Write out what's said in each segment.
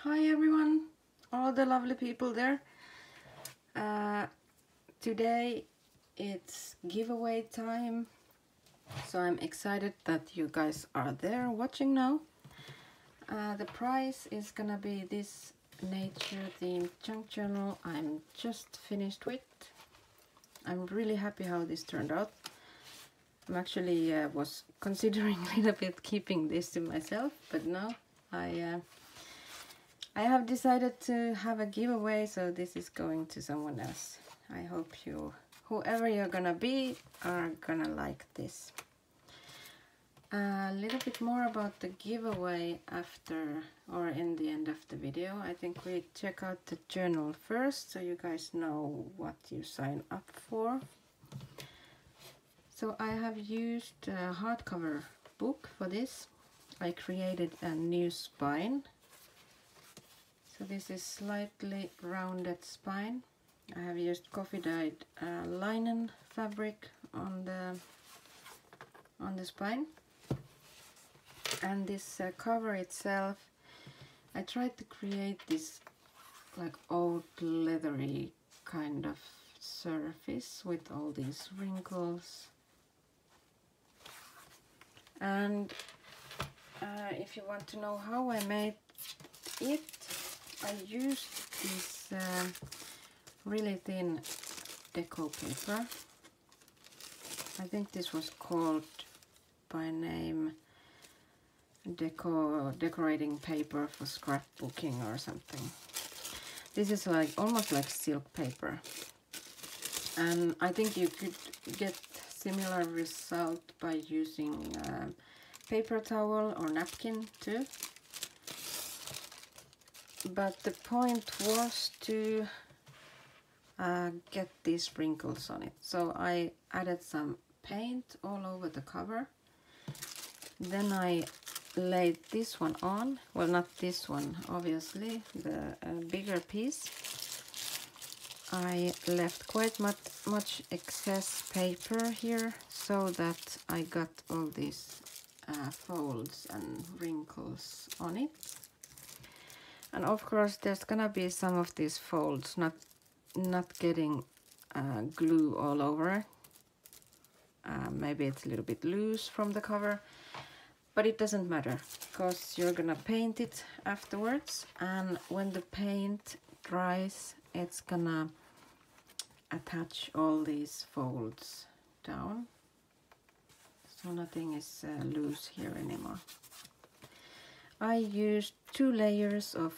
Hi everyone, all the lovely people there. Today it's giveaway time, so I'm excited that you guys are there watching now. The prize is gonna be this nature themed junk journal I'm just finished with. I'm really happy how this turned out. I'm actually was considering a little bit keeping this to myself, but no, I have decided to have a giveaway, so this is going to someone else. I hope you, whoever you're gonna be, are gonna like this. A little bit more about the giveaway after or in the end of the video. I think we check out the journal first so you guys know what you sign up for. So I have used a hardcover book for this. I created a new spine. So this is slightly rounded spine. I have used coffee dyed linen fabric on the spine. And this cover itself, I tried to create this like old leathery kind of surface with all these wrinkles. And if you want to know how I made it, I used this really thin deco paper. I think this was called by name decorating paper for scrapbooking or something. This is like almost like silk paper, and I think you could get similar result by using paper towel or napkin too. But the point was to get these wrinkles on it. So I added some paint all over the cover. Then I laid this one on. Well, not this one, obviously, the bigger piece. I left quite much excess paper here so that I got all these folds and wrinkles on it. And of course there's gonna be some of these folds not getting glue all over. Maybe it's a little bit loose from the cover, but it doesn't matter because you're gonna paint it afterwards, and when the paint dries it's gonna attach all these folds down, so nothing is loose here anymore. I used 2 layers of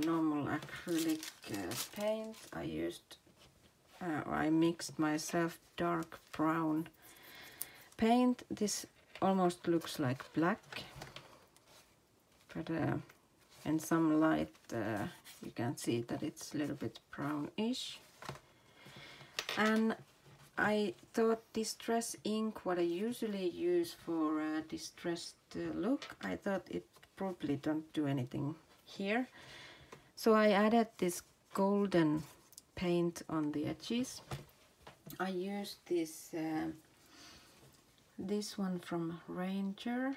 normal acrylic paint. I mixed myself dark brown paint. This almost looks like black, but in some light you can see that it's a little bit brownish. And I thought distress ink, what I usually use for a distressed look, I thought it probably don't do anything here, so I added this golden paint on the edges. I used this this one from Ranger,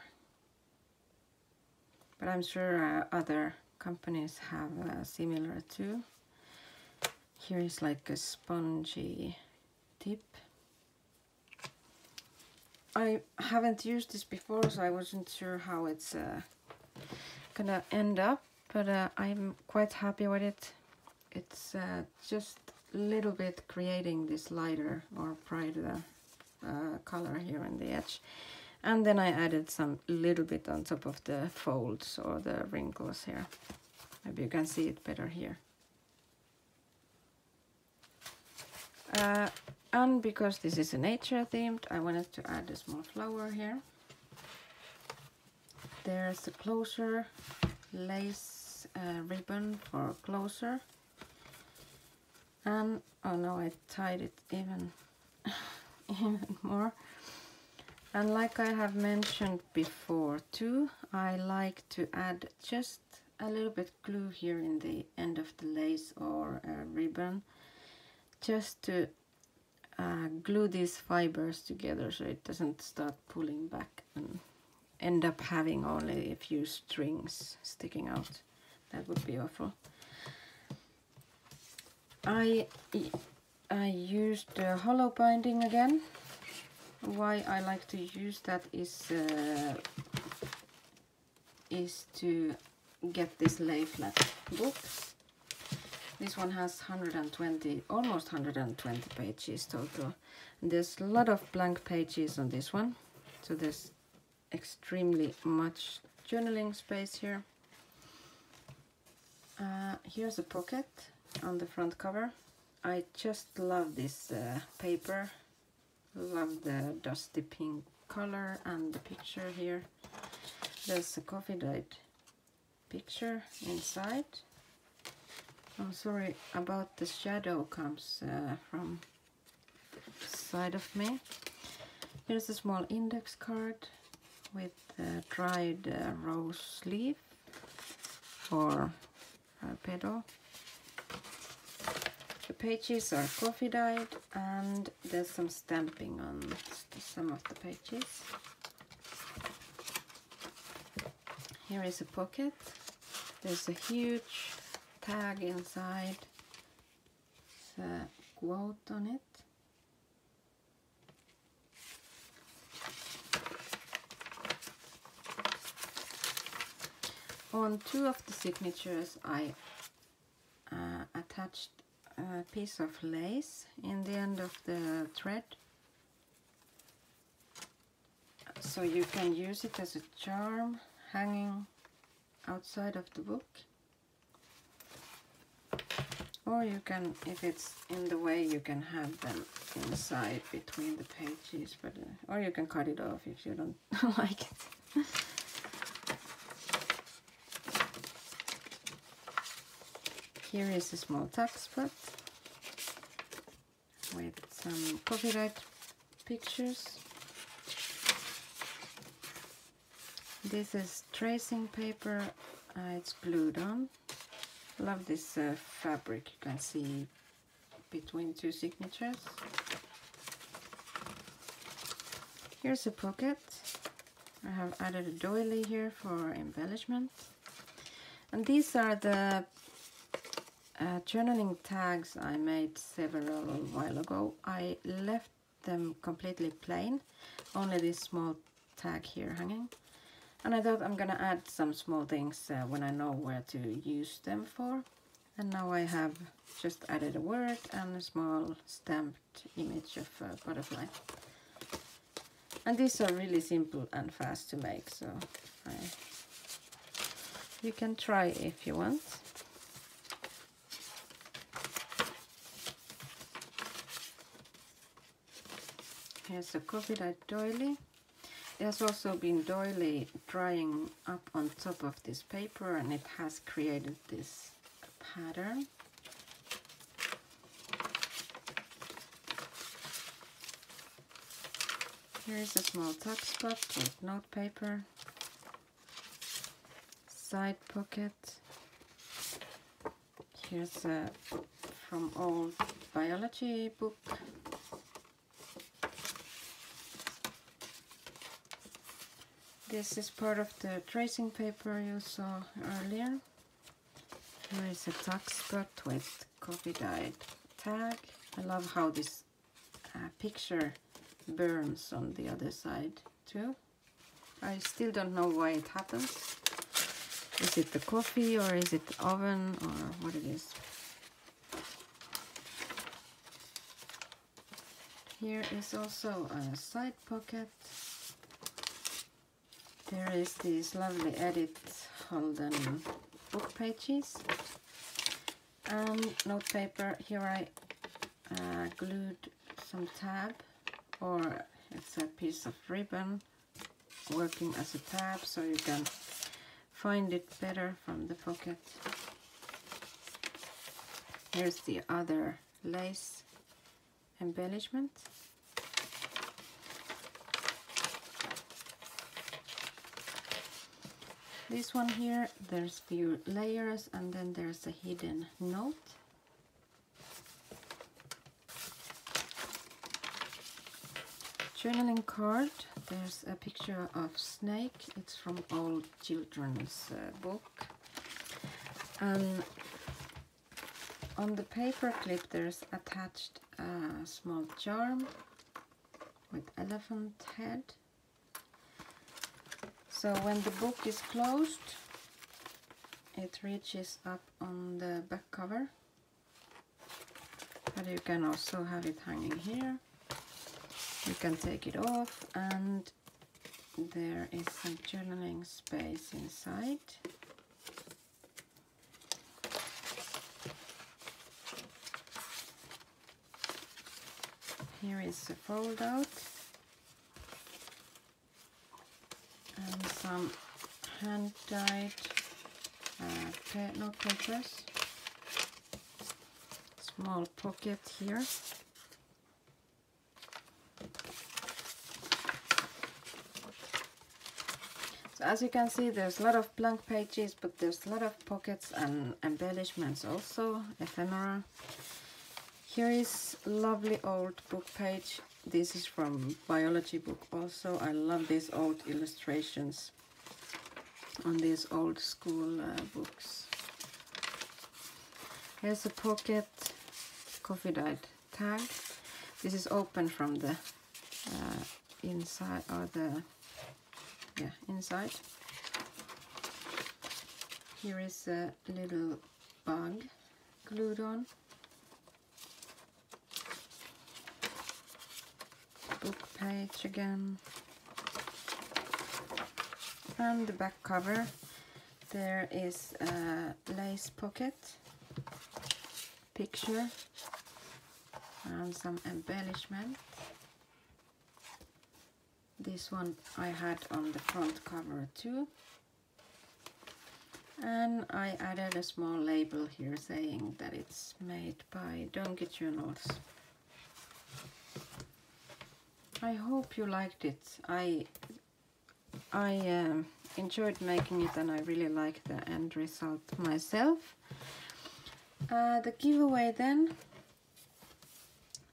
but I'm sure other companies have similar too. Here is like a spongy tip. I haven't used this before, so I wasn't sure how it's gonna end up, but I'm quite happy with it. It's just a little bit creating this lighter or brighter color here on the edge, and then I added some little bit on top of the folds or the wrinkles here. Maybe you can see it better here. And because this is a nature themed, I wanted to add a small flower here. There's a closure lace ribbon for closure, and oh no, I tied it even more. And like I have mentioned before too, I like to add just a little bit glue here in the end of the lace or ribbon, just to glue these fibers together so it doesn't start pulling back and end up having only a few strings sticking out. That would be awful. I used hollow binding again. Why I like to use that is to get this lay flat books. This one has 120, almost 120 pages total. And there's a lot of blank pages on this one, so there's extremely much journaling space here. Here's a pocket on the front cover. I just love this paper. Love the dusty pink color and the picture here. There's a coffee dyed picture inside. I'm sorry about the shadow comes from the side of me. Here's a small index card with dried rose leaf or petal. The pages are coffee dyed and there's some stamping on some of the pages. Here is a pocket. There's a huge tag inside. There's a quote on it. On two of the signatures I attached a piece of lace in the end of the thread, so you can use it as a charm hanging outside of the book, or you can, if it's in the way, you can have them inside between the pages, but or you can cut it off if you don't like it. Here is a small tuck spot with some coffee dyed pictures. This is tracing paper, it's glued on. Love this fabric, you can see between two signatures. Here's a pocket. I have added a doily here for embellishment. And these are the journaling tags I made several while ago. I left them completely plain, only this small tag here hanging. And I thought I'm gonna add some small things when I know where to use them for. And now I have just added a word and a small stamped image of a butterfly. And these are really simple and fast to make, so you can try if you want. Here's a coffee dyed doily. It has also been doily drying up on top of this paper, and it has created this pattern. Here is a small tuck spot with note paper, side pocket. Here's a from old biology book. This is part of the tracing paper you saw earlier. Here is a tuck spot with coffee dyed tag. I love how this picture burns on the other side too. I still don't know why it happens. Is it the coffee or is it the oven or what it is? Here is also a side pocket. There is these lovely Edith Holden book pages and note paper. Here I glued some tab, or it's a piece of ribbon working as a tab, so you can find it better from the pocket. Here's the other lace embellishment. This one here, there's few layers and then there's a hidden note. Journaling card, there's a picture of snake. It's from old children's book. And on the paper clip there's attached a small charm with elephant head. So when the book is closed, it reaches up on the back cover. But you can also have it hanging here. You can take it off, and there is some journaling space inside. Here is a fold out and some hand dyed note papers. Small pocket here. So as you can see, there's a lot of blank pages, but there's a lot of pockets and embellishments also, ephemera. Here is lovely old book page. This is from biology book also. I love these old illustrations on these old school books. Here's a pocket coffee dyed tag. This is open from the inside, or the inside. Here is a little bug glued on. Book page again. And the back cover, there is a lace pocket, picture, and some embellishment. This one I had on the front cover too. And I added a small label here saying that it's made by Donkey Journals. I hope you liked it. I enjoyed making it, and I really like the end result myself. The giveaway then.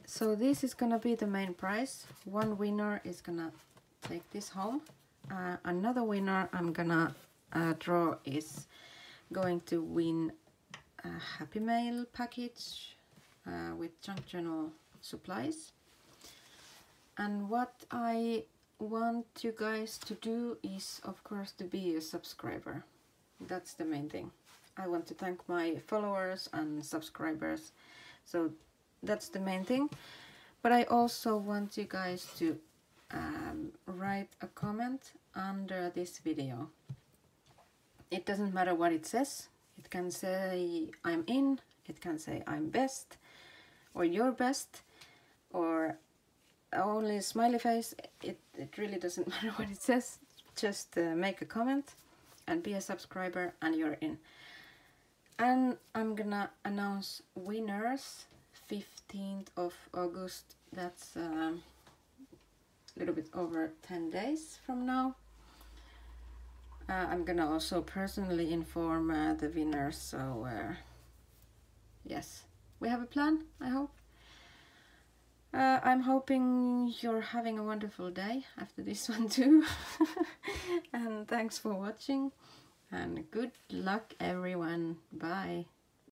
So this is gonna be the main prize. One winner is gonna take this home. Another winner I'm gonna draw is going to win a Happy Mail package with junk journal supplies. And what I want you guys to do is, of course, to be a subscriber. That's the main thing. I want to thank my followers and subscribers. So that's the main thing. But I also want you guys to write a comment under this video. It doesn't matter what it says. It can say I'm in, it can say I'm best, or you're best, or only a smiley face. It really doesn't matter what it says. Just make a comment and be a subscriber, and you're in. And I'm gonna announce winners 15th of August. That's a little bit over 10 days from now. I'm gonna also personally inform the winners, so yes, we have a plan, I hope. I'm hoping you're having a wonderful day after this one too. And thanks for watching, and good luck everyone. Bye.